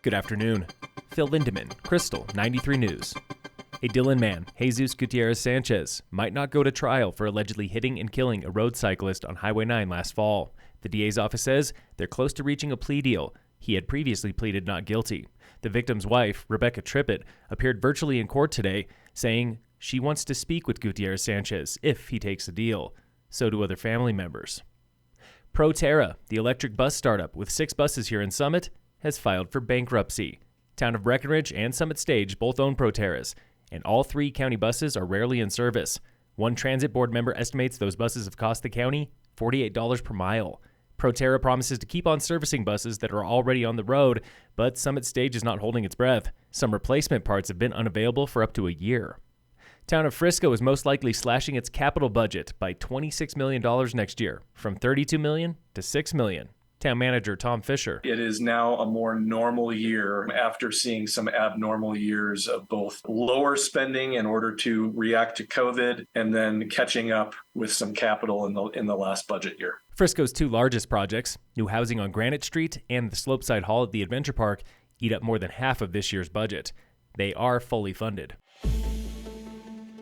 Good afternoon. Phil Lindemann, Krystal, 93 News. A Dillon man, Jesus Gutierrez Sanchez, might not go to trial for allegedly hitting and killing a road cyclist on Highway 9 last fall. The DA's office says they're close to reaching a plea deal. He had previously pleaded not guilty. The victim's wife, Rebecca Trippett, appeared virtually in court today, saying she wants to speak with Gutierrez Sanchez if he takes the deal. So do other family members. Proterra, the electric bus startup with 6 buses here in Summit, has filed for bankruptcy. Town of Breckenridge and Summit Stage both own Proterras, and all 3 county buses are rarely in service. One transit board member estimates those buses have cost the county $48 per mile. Proterra promises to keep on servicing buses that are already on the road, but Summit Stage is not holding its breath. Some replacement parts have been unavailable for up to a year. Town of Frisco is most likely slashing its capital budget by $26 million next year, from $32 million to $6 million. Town manager Tom Fisher. It is now a more normal year after seeing some abnormal years of both lower spending in order to react to COVID and then catching up with some capital in the last budget year. Frisco's 2 largest projects, new housing on Granite Street and the Slopeside Hall at the Adventure Park, eat up more than half of this year's budget. They are fully funded.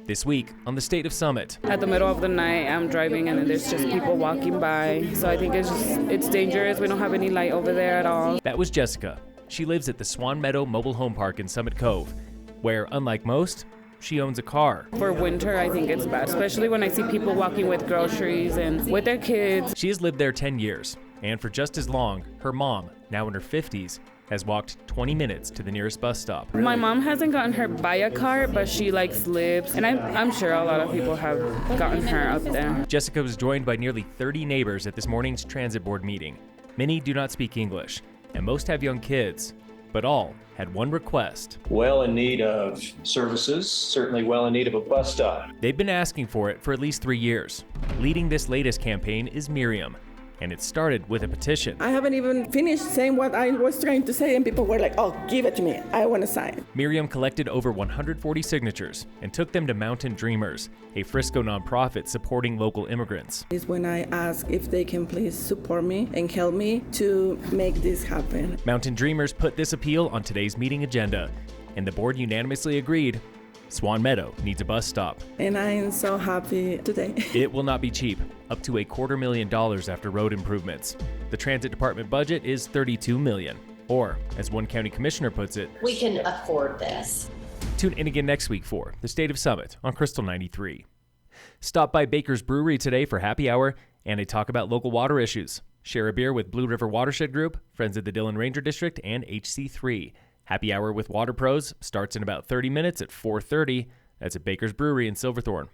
This week on the State of Summit. At the middle of the night, I'm driving and there's just people walking by. So I think it's dangerous. We don't have any light over there at all. That was Jessica. She lives at the Swan Meadow Mobile Home Park in Summit Cove, where, unlike most, she owns a car. For winter, I think it's bad, especially when I see people walking with groceries and with their kids. She has lived there 10 years, and for just as long, her mom, now in her 50s, has walked 20 minutes to the nearest bus stop. My mom hasn't gotten her by a car, but she slips, and I'm sure a lot of people have gotten her up there. Jessica was joined by nearly 30 neighbors at this morning's transit board meeting. Many do not speak English, and most have young kids, but all had one request. Well in need of services, certainly well in need of a bus stop. They've been asking for it for at least 3 years. Leading this latest campaign is Miriam, and it started with a petition. I haven't even finished saying what I was trying to say, and people were like, oh, give it to me. I want to sign. Miriam collected over 140 signatures and took them to Mountain Dreamers, a Frisco nonprofit supporting local immigrants. Is when I ask if they can please support me and help me to make this happen. Mountain Dreamers put this appeal on today's meeting agenda, and the board unanimously agreed Swan Meadow needs a bus stop. And I am so happy today. It will not be cheap, up to $250,000 after road improvements. The transit department budget is $32 million, or, as one county commissioner puts it, we can afford this. Tune in again next week for the State of Summit on Krystal 93. Stop by Baker's Brewery today for happy hour and a talk about local water issues. Share a beer with Blue River Watershed Group, Friends of the Dillon Ranger District, and HC3. Happy hour with Water Pros starts in about 30 minutes at 4:30. That's at Baker's Brewery in Silverthorne.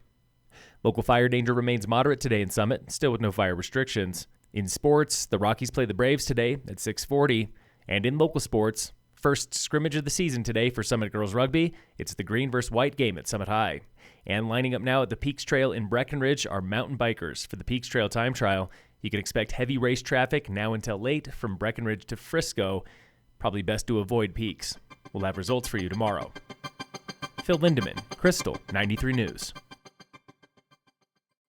Local fire danger remains moderate today in Summit, still with no fire restrictions. In sports, the Rockies play the Braves today at 6:40. And in local sports, first scrimmage of the season today for Summit Girls Rugby. It's the green versus white game at Summit High. And lining up now at the Peaks Trail in Breckenridge are mountain bikers for the Peaks Trail time trial. You can expect heavy race traffic now until late from Breckenridge to Frisco. Probably best to avoid peaks. We'll have results for you tomorrow. Phil Lindemann, Krystal, 93 News.